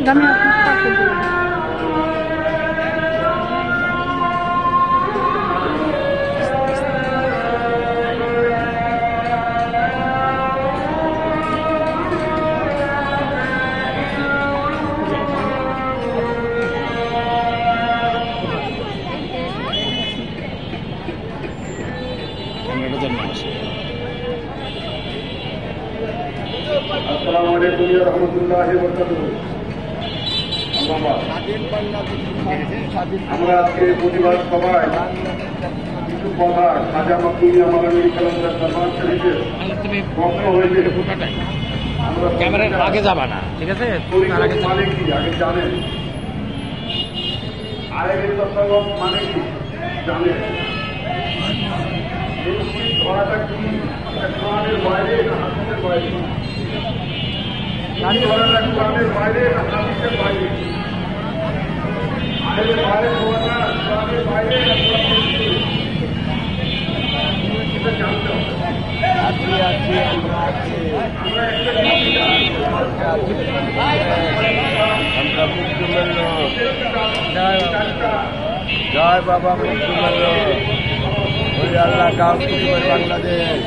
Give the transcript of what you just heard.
আগামী আপনার আসসালামু আলাইকুম ওয়া রাহমাতুল্লাহি ওয়া বারাকাতুহু। আমরা আজকে প্রতিবাদ সভায় কিছু কথা খাজা মখদুম আমাদের কালামদার দরবার শরীফের বক্তব্য হয়েছে। ক্যামেরার আগে যাবা না, ঠিক আছে? মানে কি আগে জানেন, আরেকের তত্ত্বাবধান মানে কি জানেন, ধরাটা কি কোরআনের বাইরে না হাদিসের বাইরে, ধরাটা কোরআনের বাইরে না হাদিসের বাইরে, আরেকের বাইরে ধরাটা কোরআনের বাইরে না এটা জানতে হবে। জয় বাবা মৃত্যু আল্লাহ বাংলাদেশ।